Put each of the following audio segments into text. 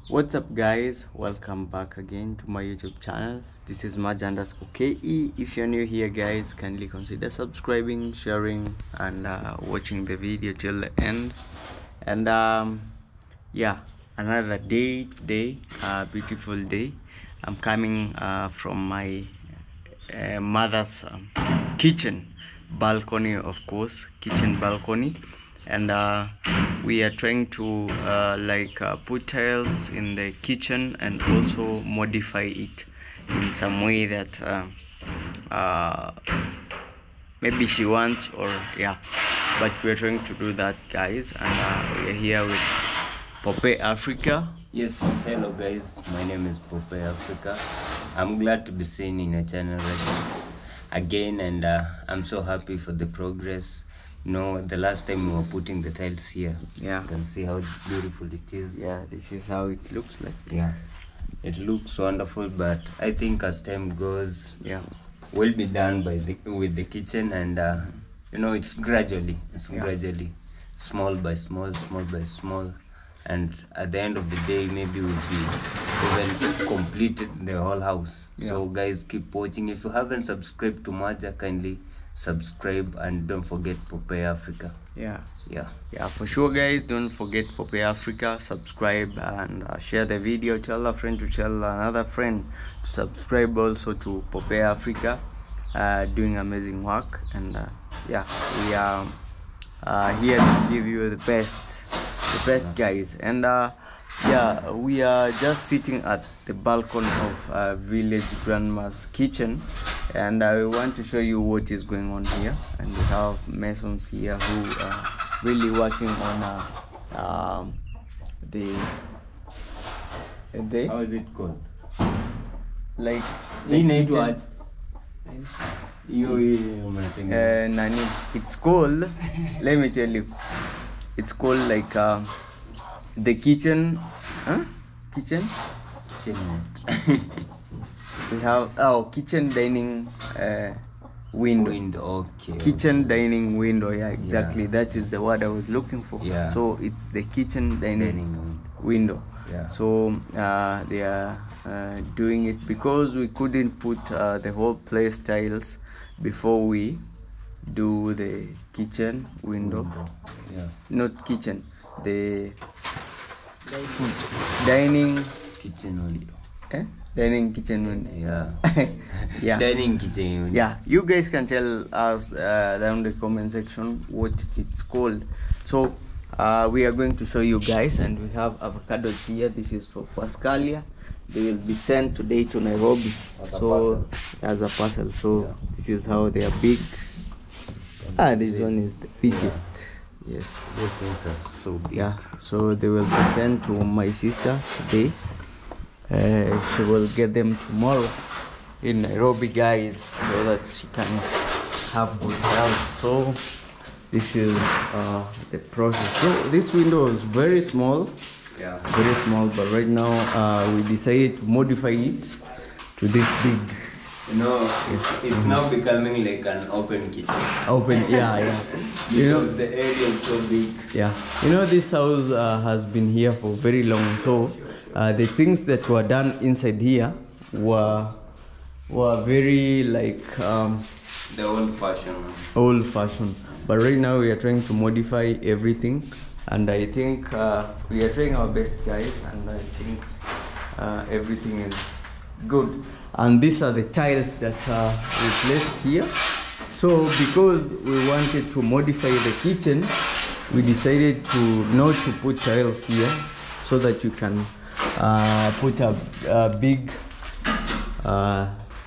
What's up guys, welcome back again to my YouTube channel. This is Maj_KE. If you're new here guys, kindly consider subscribing, sharing and watching the video till the end. And yeah, another day today, beautiful day. I'm coming from my mother's kitchen balcony, of course, kitchen balcony. And we are trying to put tiles in the kitchen and also modify it in some way that maybe she wants, or yeah, but we are trying to do that guys. And we are here with Pope Africa. Yes, hello guys, my name is Pope Africa. I'm glad to be seen in a channel again, and I'm so happy for the progress. You know, the last time we were putting the tiles here, Yeah, you can see how beautiful it is. yeah, this is how it looks like. Yeah, it looks wonderful, but I think as time goes, Yeah, we'll be done with the kitchen. And you know, it's gradually, small by small, and at the end of the day maybe we'll be even completed the whole house. Yeah. So guys, keep watching. If you haven't subscribed to Maja, kindly subscribe, and don't forget Pope Africa. yeah, Yeah, for sure guys. Don't forget Pope Africa, subscribe and share the video. Tell a friend to tell another friend to subscribe also to Pope Africa, doing amazing work. And yeah, we are here to give you the best guys. And yeah, we are just sitting at the balcony of village grandma's kitchen, and I want to show you what is going on here. And we have masons here who are really working on the how is it called? like In the it kitchen. what? Nani, it's called, let me tell you, it's called like the kitchen kitchen we have kitchen dining window. Okay. Kitchen dining window, yeah, exactly. Yeah. That is the word I was looking for. Yeah. So it's the kitchen dining window. Yeah. So they are doing it because we couldn't put the whole place tiles before we do the kitchen window. Yeah. Not kitchen, the dining Kitchen only. dining kitchen window. Yeah. Yeah. Dining kitchen only. Yeah, you guys can tell us down in the comment section what it's called. So we are going to show you guys, and we have avocados here. This is for Pascalia. They will be sent today to Nairobi, as a parcel. So yeah, this is how they are big. This one is the biggest. Yes, These things are so big. yeah. So they will be sent to my sister today. She will get them tomorrow in Nairobi, guys, so that she can have good health. So this is the process. So this window is very small, Yeah. very small, but right now we decided to modify it to this big. You know, it's now becoming like an open kitchen. Open, yeah. You know, Because the area is so big. yeah. You know, this house has been here for very long. So the things that were done inside here were very like The old-fashioned one. old-fashioned. But right now we are trying to modify everything, and I think we are trying our best, guys. And I think everything is good. And these are the tiles that we placed here. So because we wanted to modify the kitchen, we decided to not to put tiles here, so that you can put a big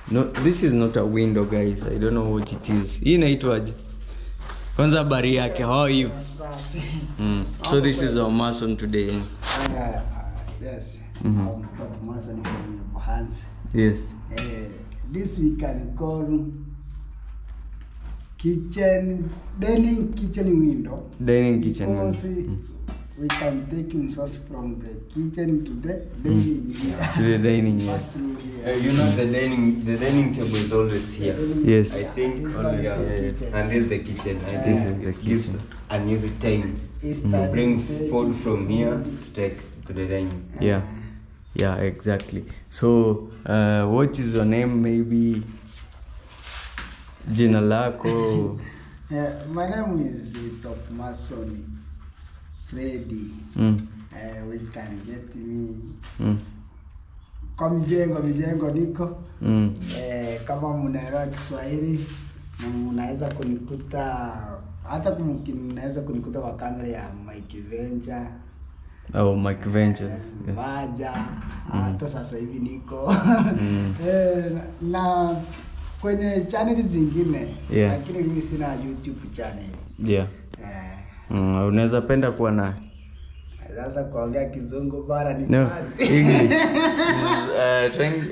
no, this is not a window, guys. I don't know what it is. Hii inaitwaje? Kwanza bari yake, how are you? So this is our mason today. Yes. Mhm. Top mason from Buhansi. Yes. This we can call kitchen dining kitchen window. Dining kitchen Because window. we can take resource from the kitchen to the dining here. To the dining, Pass yes. through here. You know, the dining table is always here. Yes. I think, This one is yeah, the kitchen. and this is the kitchen. I This think is the it gives kitchen. an easy time It's to time bring to take food from here to take to the dining. Yeah. Yeah, exactly. So what is your name? Maybe jina lako? My name is Top Mason Freddy. We can get me kwa mijengo niko. Kama mnaelewa Kiswahili mnaweza kunikuta, hata mnaweza kunikuta kwa kamera ya Mike Venture. Oh, Mike Venture. Maja, hata sasa hivi niko na kwenye channel zingine, lakini mimi sina YouTube channel. Yeah. Unaweza penda kuwa na sasa kuongea Kizungu bara ni kazi. English. I'm trying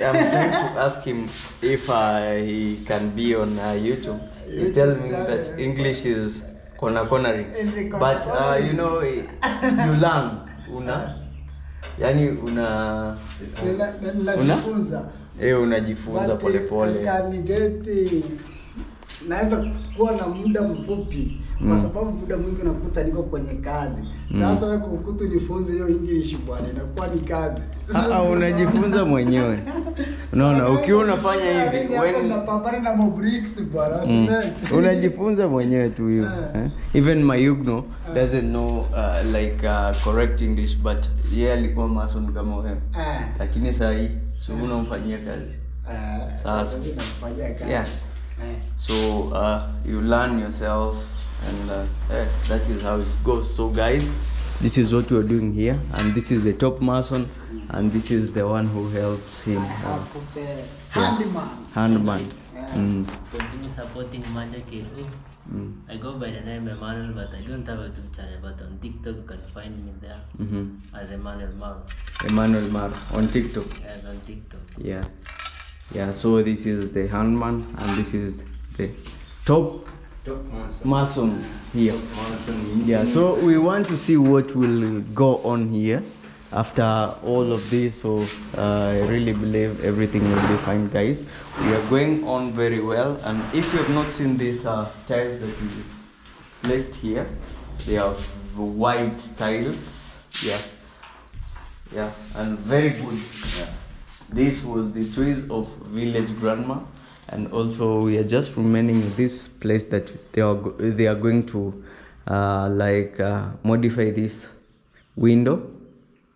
to ask him if he can be on YouTube. He's telling me that English is cornering. But you know, you learn. Unajifunza pole pole. Naweza kuwa na muda mfupi kwa sababu muda mwingi unakuta niko kwenye kazi. Sasa wewe kukutu nifunze hiyo English bwana, inakuwa ni kazi. Unajifunza mwenyewe. Unaona, ukiwa unafanya hivi when unapambana na mobricks bwana, unajifunza mwenyewe tu hiyo. Even Mayugno doesn't know correct English, but yeye alikuwa mason kama wewe. Lakini sasa hii sio unamfanyia kazi. Sasa unamfanyia kazi. Yeah. So you learn yourself, and that is how it goes. So guys, this is what we are doing here, and this is the top mason, and this is the one who helps him. Handman. Continue supporting Maja KO. I go by the name Emmanuel, but I don't have a YouTube channel. But on TikTok, you can find me there as Emmanuel Maro. Emmanuel Maro on TikTok. Yes, on TikTok. Yeah. Yeah, so this is the handman, and this is the top mason here. Yeah, so we want to see what will go on here after all of this. So I really believe everything will be fine, guys. We are going on very well, and if you have not seen these tiles that we placed here, they are white tiles. Yeah, and very good. Yeah. This was the choice of village grandma, and also we are just remaining in this place that they are going to modify this window.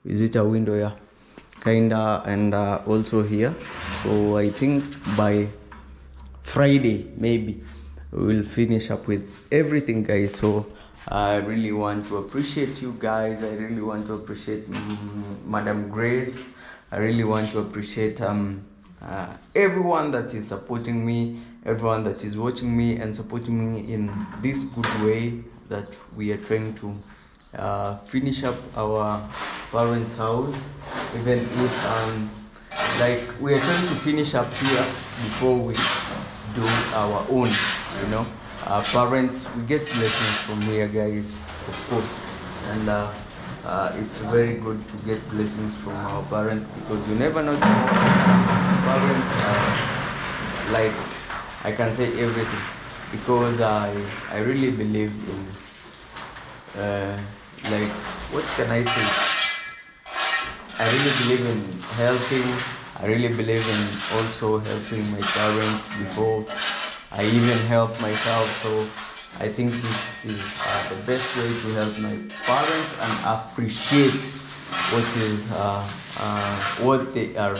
Is it a window? Yeah, kinda, and also here. So I think by Friday maybe we will finish up with everything, guys. So I really want to appreciate you guys. I really want to appreciate Madam Grace. I really want to appreciate everyone that is supporting me, everyone that is watching me and supporting me in this good way that we are trying to finish up our parents' house. Even if we are trying to finish up here before we do our own, you know. Our parents, we get blessings from here, guys, of course, and it's very good to get blessings from our parents, because you never know, parents are I can say everything, because I really believe in what can I say, I really believe in helping. I really believe in also helping my parents before I even help myself. So I think this is the best way to help my parents and appreciate what they are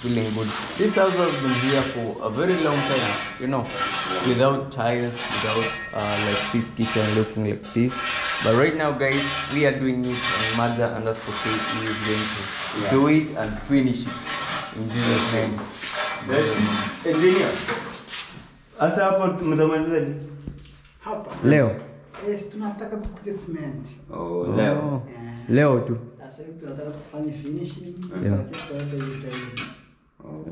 feeling good. This house has been here for a very long time, you know, without tiles, without this kitchen looking like this. But right now, guys, we are doing it, and Maja_KE is going to do it and finish it in Jesus' name. Engineer, asa hapo mtamaliza ni? Hapa. Leo. Yes, tunataka tupige cement. Oh, leo. Leo tu. Sasa hivi tunataka tufanye finishing.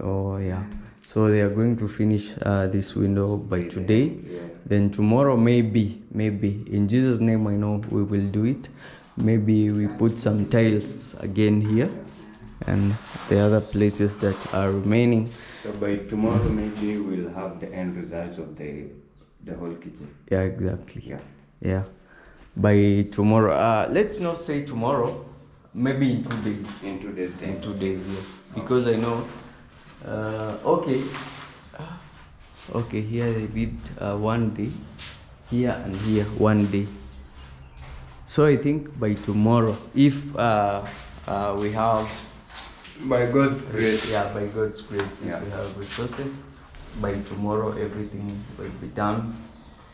Oh yeah. So they are going to finish this window by today. Then tomorrow maybe in Jesus' name I know we will do it. Maybe we put some tiles again here and the other places that are remaining. So by tomorrow maybe we'll have the end results of the whole kitchen. Yeah, exactly. Yeah. By tomorrow, let's not say tomorrow. maybe in 2 days. In 2 days time. In 2 days, yeah. Because I know. Okay. Okay, here they did 1 day. Here and here 1 day. So I think by tomorrow, if we have, By God's grace. yeah, by God's grace, Yeah. if we have resources, by tomorrow everything will be done.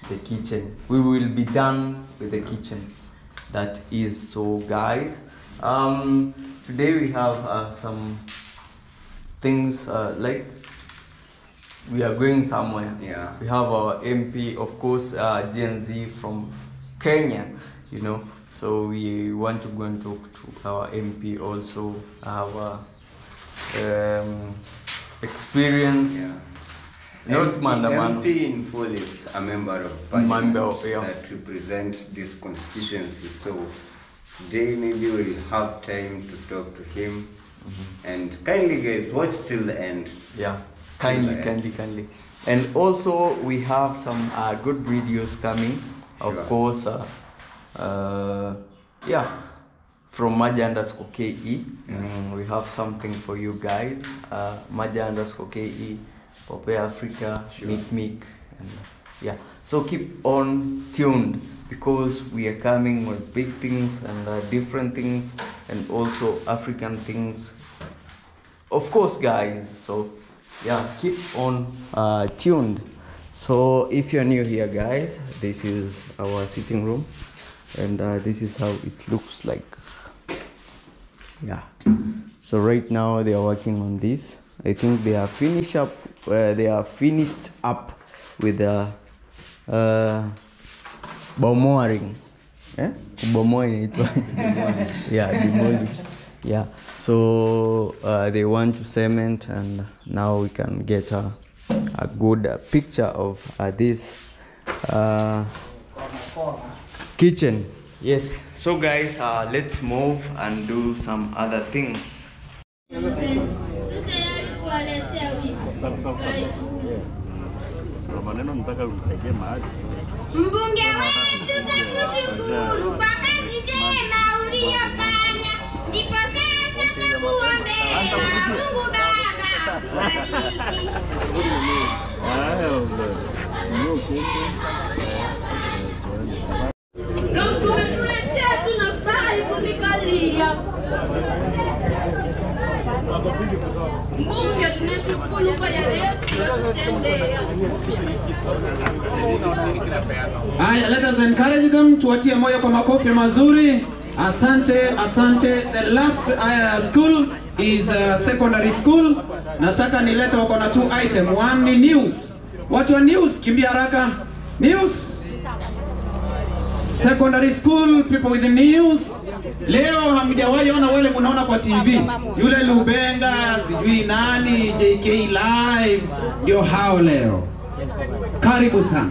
The kitchen, we will be done with the kitchen. That is so, guys. Today we have some things like we are going somewhere. Yeah. We have our MP, of course, Gen Z from Kenya, you know. So we want to go and talk to our MP also, our experience. Yeah. Not And Mandamano. MP in full is a member of parliament Member of, yeah. that represent this constituency. So today maybe we'll have time to talk to him. And kindly guys, watch till the end. Yeah, kindly. And also we have some good videos coming, of Sure. course. Yeah, from Maja_KE. We have something for you guys. Maja_KE, Pope Africa, Sure. Meek, and yeah. So keep on tuned because we are coming with big things and different things and also African things. Of course, guys. So yeah, keep on tuned. So if you're new here, guys, this is our sitting room, and this is how it looks like. Yeah. So right now they are working on this. I think they are finished up. They are finished up with the bomoring. Bomoring. Yeah, demolish. Yeah. So they want to cement, and now we can get a good picture of this kitchen. Yes. So guys, let's move and do some other things. Mbunge wetu tukushukuru kwa kazi njema uliyofanya, ndipo sasa tukuombea Mungu Baba. Tumetuletea, tunafurahi kuvikalia. Mbunge, tunashukuru kwa yale yote tunayotendea. Aya, let us encourage them, tuwatie moyo kwa makofi mazuri. Asante, asante. The last school is secondary school. Nataka nilete wako na 2 item. One ni news. Watu wa news, kimbia haraka. News. Secondary school, people with the news. Leo hamjawahi ona wale mnaona kwa TV. Yule Lubenga, sijui nani, JK Live, ndio hao leo. Karibu sana.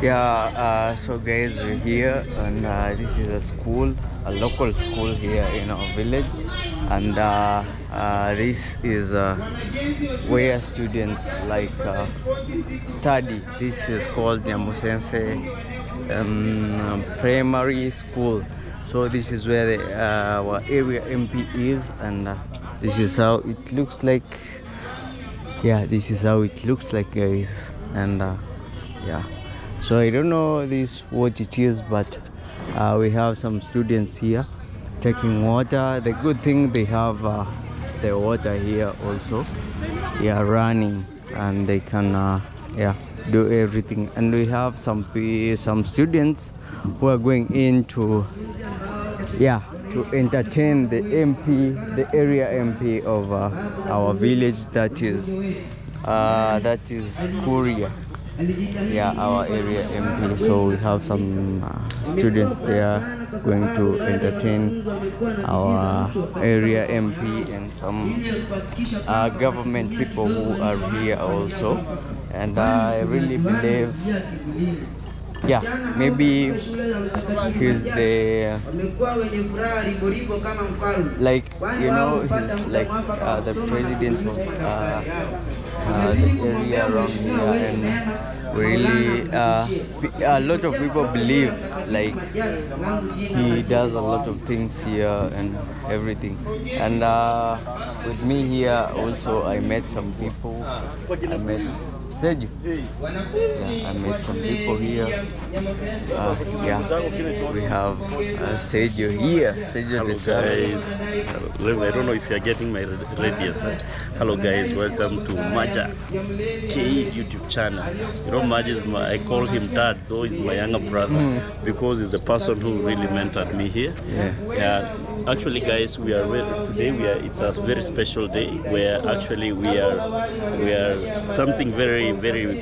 Yeah, so guys, we're here, and this is a school, a local school here in our village, and this is where students like study. This is called Nyamusense Primary School. So this is where our area MP is, and this is how it looks like. Yeah, this is how it looks like, guys, and yeah. So I don't know what it is, but we have some students here taking water. The good thing, they have the water here also. They are running, and they can yeah, do everything. And we have some students who are going in to to entertain the MP, the area MP of our village. That is Kuria. Yeah, our area MP. So we have some students there going to entertain our area MP and some government people who are here also. And I really believe yeah, maybe he's the like, you know, he's like the president of the area around here, and really a lot of people believe like he does a lot of things here and everything. And with me here also, I met some people. I met Sergio. Yeah, I met some people here. Yeah, we have Sergio here. Sergio. Hello guys. I don't know if you are getting my radius. Hello guys, welcome to Maja KE YouTube channel. You know, Maja is I call him dad, though he's my younger brother, because he's the person who really mentored me here. Yeah. Actually guys, it's a very special day where actually we are something very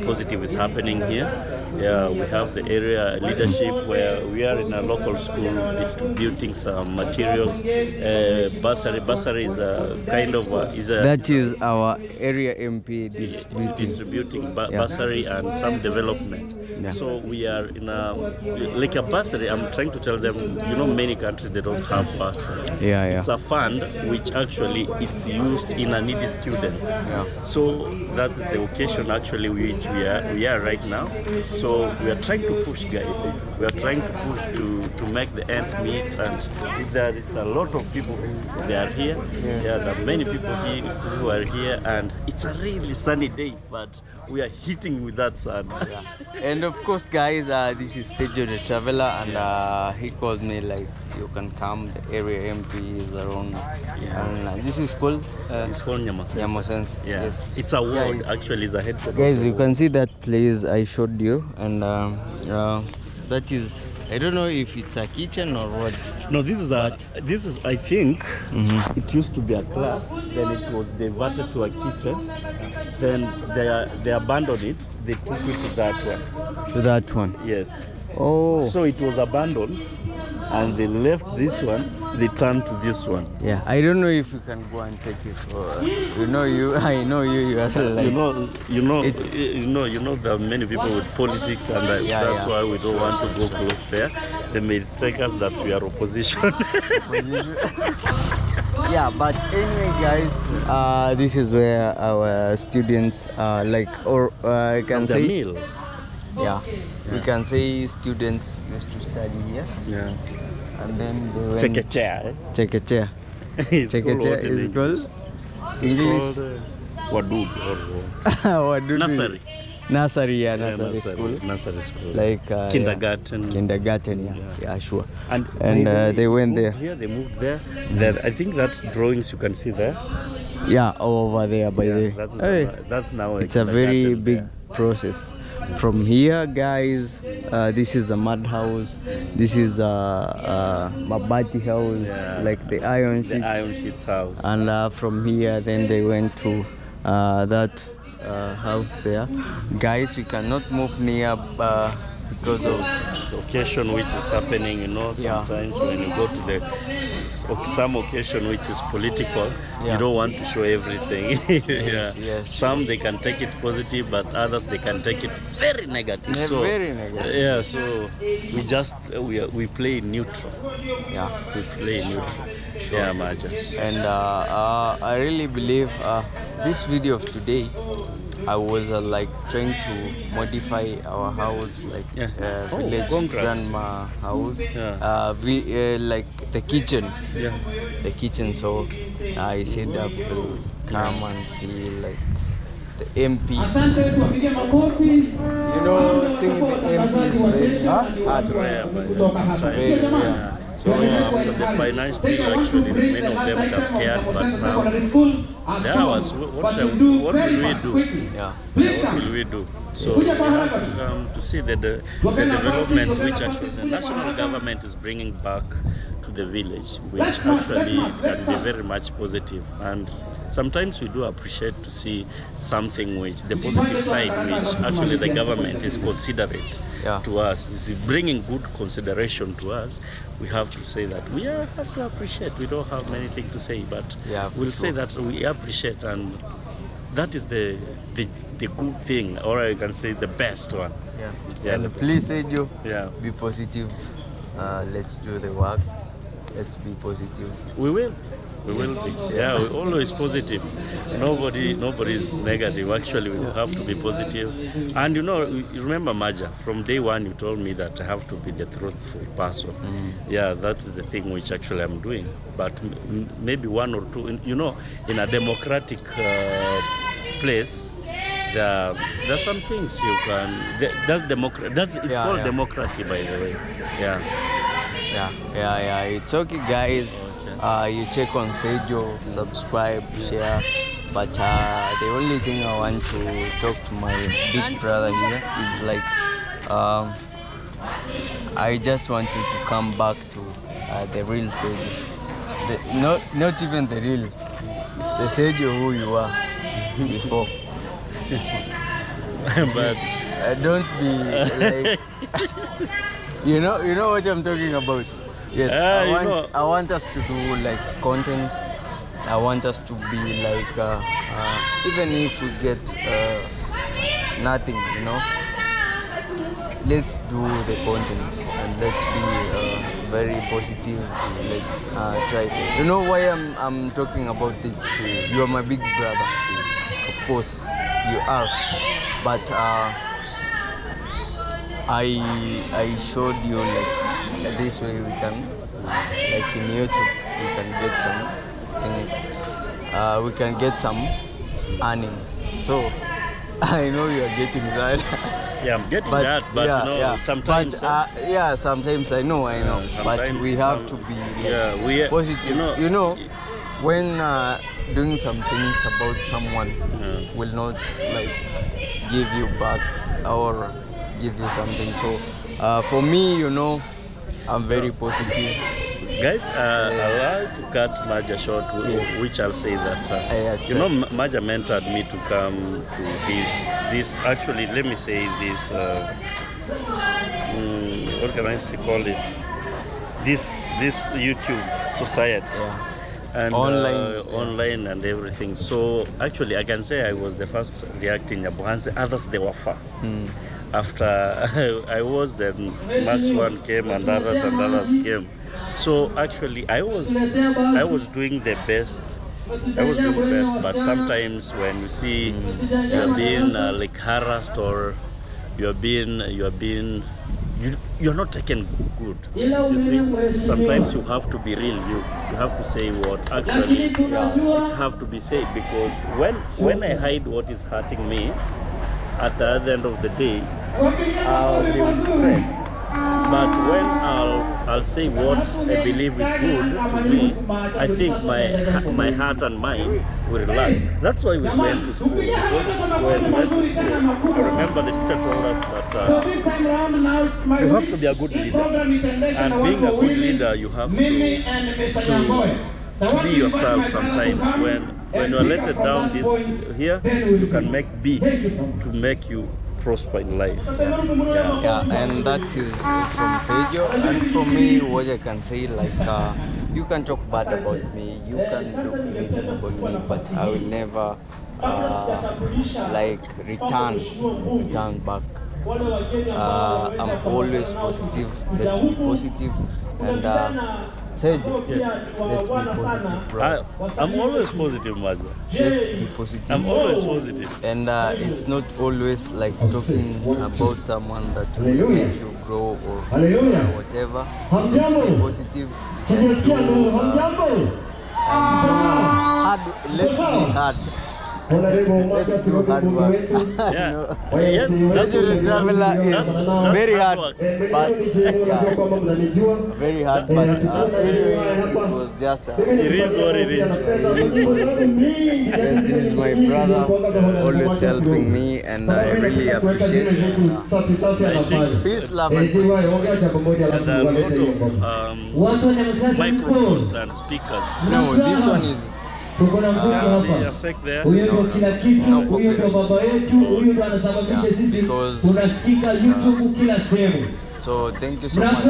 positive is happening here. Yeah, we have the area leadership where we are in a local school distributing some materials. Bursary is a kind of that is our area MP distributing bursary and some development. Yeah. So we are in like a bursary. I'm trying to tell them, you know, many countries they don't have bursary. Yeah. It's a fund which actually it's used in a needy students. Yeah. So that's the occasion actually which we are right now. So we are trying to push, guys. We are trying to push to make the ends meet, and there is a lot of people who they are here. Yeah, there are many people here who are here, and it's a really sunny day, but we are hitting with that sun. Yeah. And of course, guys, this is Sergio the Traveler, and he called me like, you can come. The area MP is around. And this is called. It's called Nyamosense. Yeah. Yes. It's a ward. Actually, it's a headquarters. Guys, you can see that place I showed you, and that is, I don't know if it's a kitchen or what. No, this is I think it used to be a class, then it was diverted to a kitchen, then they abandoned it, they took it to that one. To that one? Yes. Oh. So it was abandoned, and they left this one, they turned to this one. Yeah, I don't know if you can go and take it for, I know you are like, you know there are many people with politics, and that's why we don't want to go close there. They may take us that we are opposition. Yeah, but anyway guys, this is where our students like, or I can say meals. Yeah, we can say students used to study here. Yeah. And then they went... Check a chair. Check a chair. Check a chair is called? English? Wadud or nursery. Nursery, yeah, nursery school. Nursery school. Like kindergarten. Kindergarten, yeah, sure. And they went there. Here, they moved there. Then I think that's drawings you can see there. Yeah, over there by that's now. It's a very big process. From here, guys, this is a mud house. This is a mabati house, like the iron sheet. The iron sheets house. And from here, then they went to that house there. Guys, we cannot move near because of the occasion which is happening, you know. Sometimes when you go to some occasion which is political, you don't want to show everything. Yes. Some they can take it positive, but others they can take it very negative. Very negative. Yeah, so we just we play neutral. Yeah, we play neutral. Sure. Yeah, Maja. And I really believe this video of today, I was like trying to modify our house, like village grandma house, like the kitchen. Yeah. The kitchen. So I said I will come and see like the MP. You know, seeing the MP. So the finance people actually, many of them are scared, but now there was what will we do? Yeah. What will we do? So we have to see the development which actually the national government is bringing back to the village, which actually it can be very much positive. And sometimes we do appreciate to see something which the positive side, which actually the government is considerate to us, is bringing good consideration to us. We have to say that we have to appreciate. We don't have many things to say, but we'll say that we appreciate, and that is the good thing, or I can say the best one. Yeah, And please, Sergio, yeah, be positive. Let's do the work. Let's be positive. we will be. Yeah, we're always positive. Nobody is negative. Actually, we have to be positive. And you know, you remember Maja, from day one you told me that I have to be the truthful person. Yeah, that is the thing which actually I'm doing. But maybe one or two, you know, in a democratic place, there's some things you can. It's called democracy, by the way. Yeah. It's okay, guys. You check on Sergio, subscribe, share. But the only thing I want to talk to my big brother here is like, I just want you to come back to the real Sergio. Not even the real, the Sergio who you are before. But Don't be like, you know what I'm talking about. Yes, I want us to do like content. I want us to be like, even if we get nothing, you know, let's do the content and let's be very positive. Let's try. You know why I'm talking about this? You are my big brother, of course you are, but I showed you like this way we can, like in YouTube, we can get some things, we can get some earnings. So I know you are getting that. yeah, I'm getting that, but you know, sometimes. But, sometimes I know, but we have to be positive. You know, when doing some things about someone will not like give you back or give you something. So for me, you know, I'm very positive. Guys, I like to cut Maja short, which I'll say that, you know, Maja mentored me to come to this actually, let me say this, what can I call it? This YouTube society. And online and everything. So actually I can say I was the first reacting Abuhanse, others they were far. After I was, then Max One came and others came. So actually I was doing the best. But sometimes when you see you're being like harassed or you're not taken good. You see, sometimes you have to be real. You have to say what actually is have to be said, because when I hide what is hurting me, at the other end of the day, I'll be with stress. But when I'll say what I believe is good to me, I think my heart and mind will relax. That's why we went to school, because when we went to school, I remember the teacher told us that you have to be a good leader, and being a good leader, you have to be yourself. Sometimes when you're let down this here, you can make B to make you prosper in life. And that is from Sergio. And from me, what I can say, like, you can talk bad about me, you can talk negative about me, but I will never like return back. I'm always positive. Let's be positive. And Sergio, let's be positive, bro. I'm always positive, Maja. Let's be positive. I'm always positive. And it's not always like talking about someone that will make you grow or whatever. Let's be positive. Let's be hard. Let's do hard work. Yes, Traveler is very hard, but very hard. But anyway, it was just it is what it is. Yes, he's my brother, always helping me, and I really appreciate it. Peace, love, and And a lot of microphones and speakers. no, this one is. The effect there. Huyo ndo kila kitu, huyo ndo baba yetu, huyo ndo anasababisha sisi tunasikika YouTube kila sehemu. So thank you so much.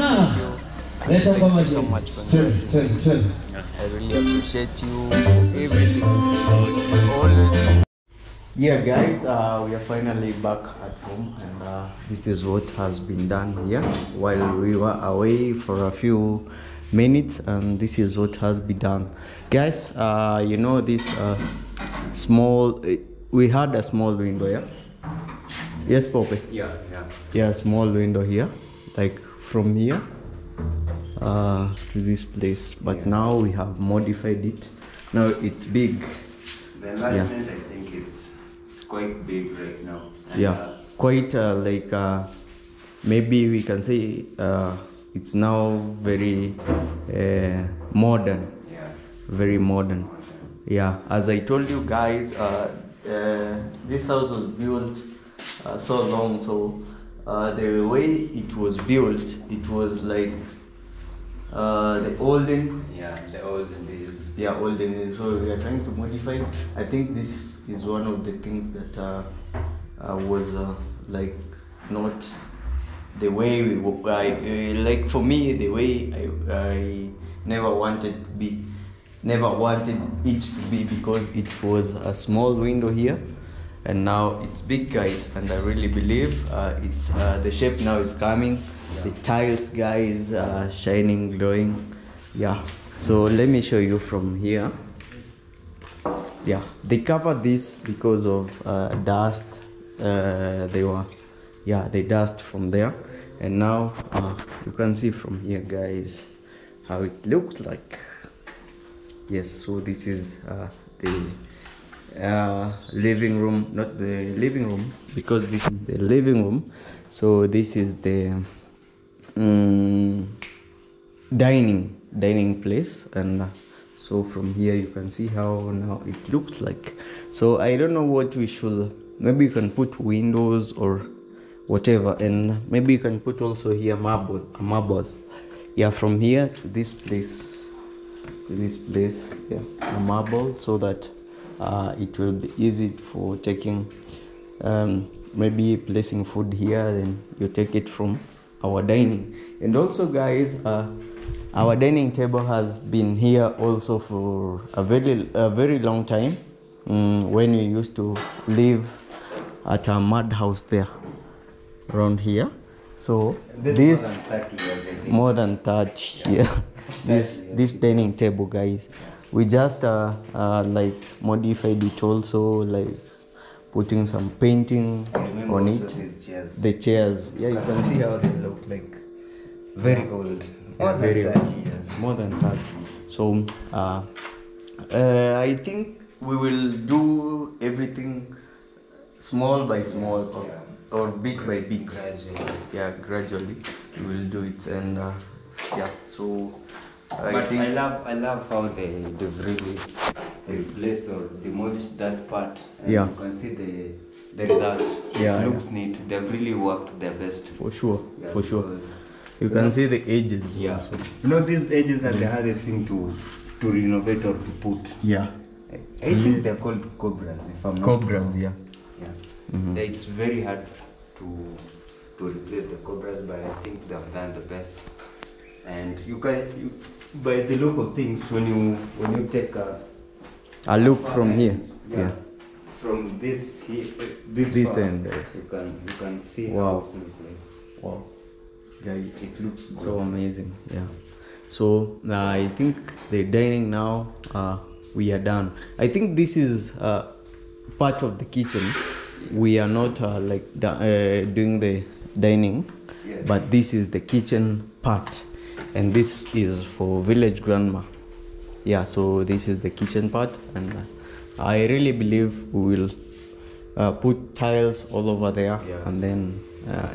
Thank you so much for I really appreciate you for everything. Always. yeah, guys, we are finally back at home, and this is what has been done here while we were away for a few minutes, and this is what has been done, guys. You know, this small, we had a small window, yeah. Yes, Poppy. Yeah, small window here, like from here to this place, but now we have modified it. Now it's big. The enlargement, I think it's quite big right now. And Quite like maybe we can say it's now very modern. Very modern. Yeah, as I told you guys, this house was built so long, so the way it was built, it was like the olden days. Yeah, olden days. So we are trying to modify. I think this is one of the things that was like not the way we like for me, the way I never wanted it to be, because it was a small window here, and now it's big, guys. And I really believe it's the shape now is coming. The tiles, guys, shining, glowing. Yeah, so let me show you from here. Yeah, they covered this because of dust. They dust from there, and now you can see from here, guys, how it looks like. Yes, so this is the living room, not the living room, because this is the living room. So this is the dining place, and so from here you can see how now it looks like. So I don't know what we should, maybe you can put windows or whatever, and maybe you can put also here a marble. Yeah, from here to this place, yeah, a marble, so that it will be easy for taking, maybe placing food here, then you take it from our dining. And also, guys, our dining table has been here also for a very long time, when we used to live at a mud house there around here. So this more than 30 yeah. This dining table, guys, we just like modified it also, like putting some painting on it. The chairs, yeah, you can see how they look like. Very old. Very 30 years. More than 30. So I think we will do everything small by small, or big by big. Gradually we will do it, and so I love how they've really replaced or demolished that part, and you can see the result. It looks neat. They've really worked their best. For sure. You can see the edges. Also. You know, these edges are the hardest thing to renovate or to put. Yeah. I think they're called cobras, if I'm not Cobras, wrong. It's very hard to replace the cobras, but I think they've done the best. And you by the look of things, when you take a look from here, from this end, you can see wow. how it looks. Wow, guys, it looks good. so amazing. So I think the dining now, we are done. I think this is part of the kitchen. We are not like doing the dining, but this is the kitchen part, and this is for village grandma. So this is the kitchen part, and I really believe we will put tiles all over there, and then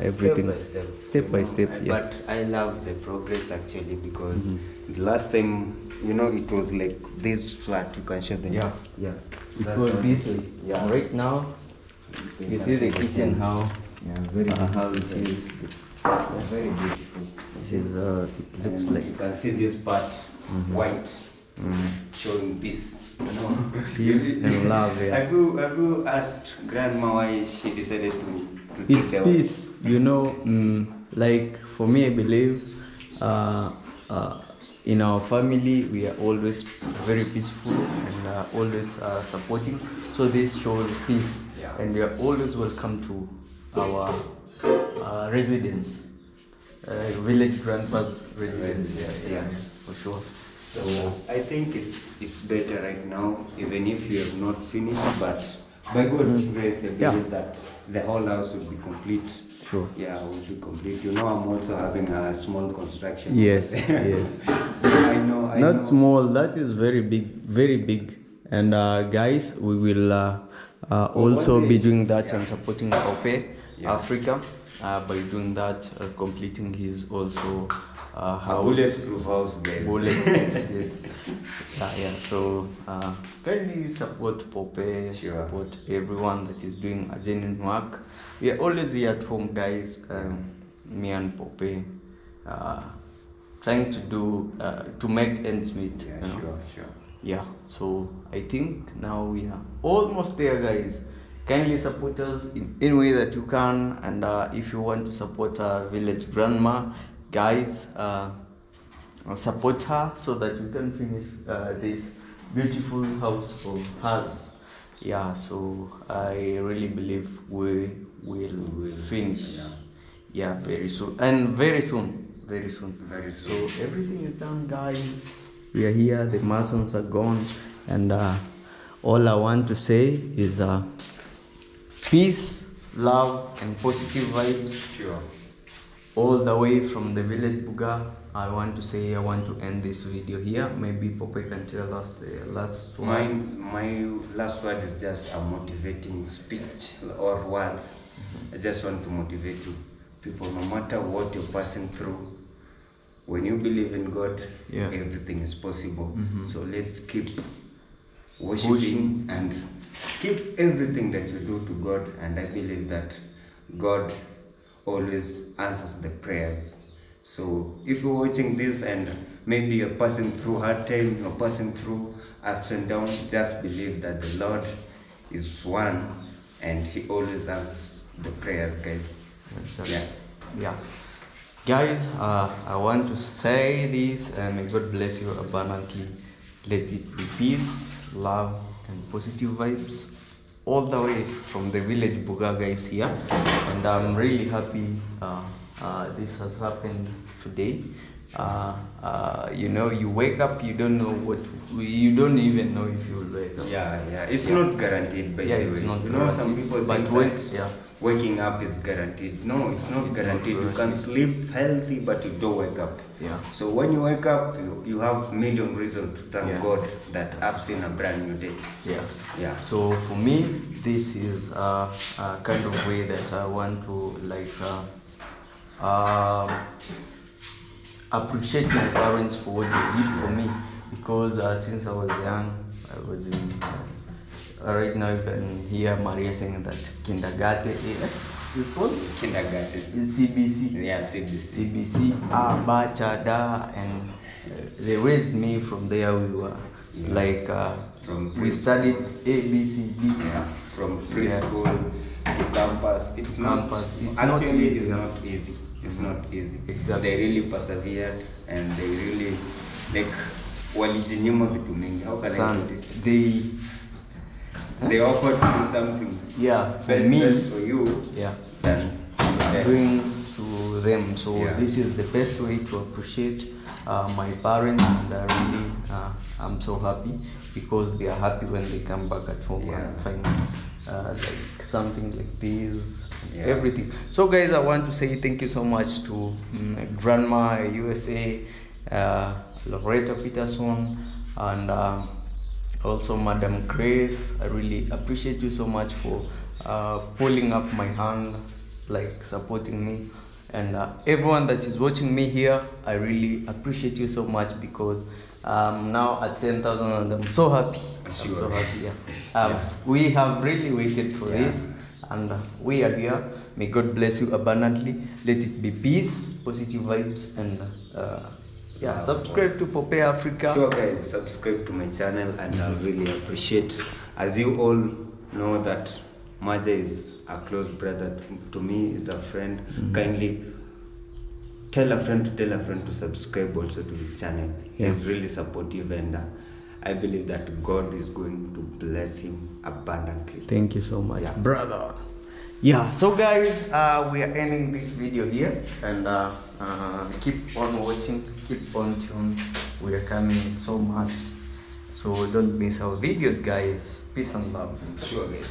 everything step by step. But I love the progress, actually, because the last time, you know, it was like this flat. You can show them. It was this way. Right now you see the kitchen, how how it is. Very beautiful. This is it looks like, you can see this part white, showing peace. You know, peace and love. Have you asked grandma why she decided to it's peace, you know. Like for me, I believe in our family we are always very peaceful and always supporting. So this shows peace. Yeah. and you are always welcome to our residence, village grandpa's residence. Yeah. For sure. So I think it's better right now, even if you have not finished, but by God's grace, I believe that the whole house will be complete. Sure. Yeah, will be complete. You know, I'm also having a small construction. Yes, yes. So I know. Not small, that is very big. And guys, we will also be doing that and supporting Pope Africa by doing that, completing his also house. Bulletproof house, guys. Yes. Yeah. So kindly support Pope, support everyone that is doing a genuine work. We are always here at home, guys. Me and Pope, trying to do to make ends meet. Yeah, you know? sure. Yeah, so I think now we are almost there, guys. Kindly support us in any way that you can, and if you want to support our village grandma, guys, support her so that we can finish this beautiful house of hers. Yeah, so I really believe we will finish. Yeah, very soon. So everything is done, guys. We are here, the Masons are gone, and all I want to say is peace, love, and positive vibes. Sure. All the way from the village Buga. I want to end this video here. Maybe Pope can tell us the last one. My last word is just a motivating speech or words. I just want to motivate you people, no matter what you're passing through. When you believe in God, everything is possible. So let's keep worshiping and keep everything that you do to God. And I believe that God always answers the prayers. So if you're watching this and maybe you're passing through hard time, you're passing through ups and downs, just believe that the Lord is one and He always answers the prayers, guys. Yeah. Guys, I want to say this, may God bless you abundantly. Let it be peace, love, and positive vibes all the way from the village Buga, guys, here. And I'm really happy this has happened today. You know, you wake up, you don't even know if you will wake up. It's not guaranteed, by the way. It's not you guaranteed. know, some people think But waking up is guaranteed. No, it's not guaranteed. You can sleep healthy, but you don't wake up. So when you wake up, you have million reasons to thank God that I've seen a brand new day. So for me, this is a kind of way that I want to appreciate my parents for what they did for me, because since I was young, I was in right now you can hear Maria saying that kindergarten is called kindergarten in CBC. CBC, Ba, Chada, and they raised me. From there we were we studied A, B, C, D. From preschool to campus. It's not easy. It's not easy. Exactly. They really persevered and they really walijinyuma vitu mingi. How can I put it? They offered to do something. Best for you. Than doing to them. So this is the best way to appreciate my parents, and I'm so happy because they are happy when they come back at home and find something like this. Everything. So guys, I want to say thank you so much to Grandma USA, Loretta Peterson, and also Madam Grace. I really appreciate you so much for pulling up my hand, supporting me, and everyone that is watching me here. I really appreciate you so much because I'm now at 10,000 and I'm so happy. I'm so happy. We have really waited for this, and we are here. May God bless you abundantly. Let it be peace, positive vibes, and subscribe to Pope Africa. Sure, guys, subscribe to my channel, and I really appreciate. As you all know that Maja is a close brother to me, is a friend. Kindly tell a friend to subscribe also to his channel. He's really supportive, and I believe that God is going to bless him abundantly. Thank you so much, brother. Yeah, so guys, we are ending this video here, and keep on watching, keep on tuned. We are coming so much, so don't miss our videos, guys. Peace and love. Sure, guys.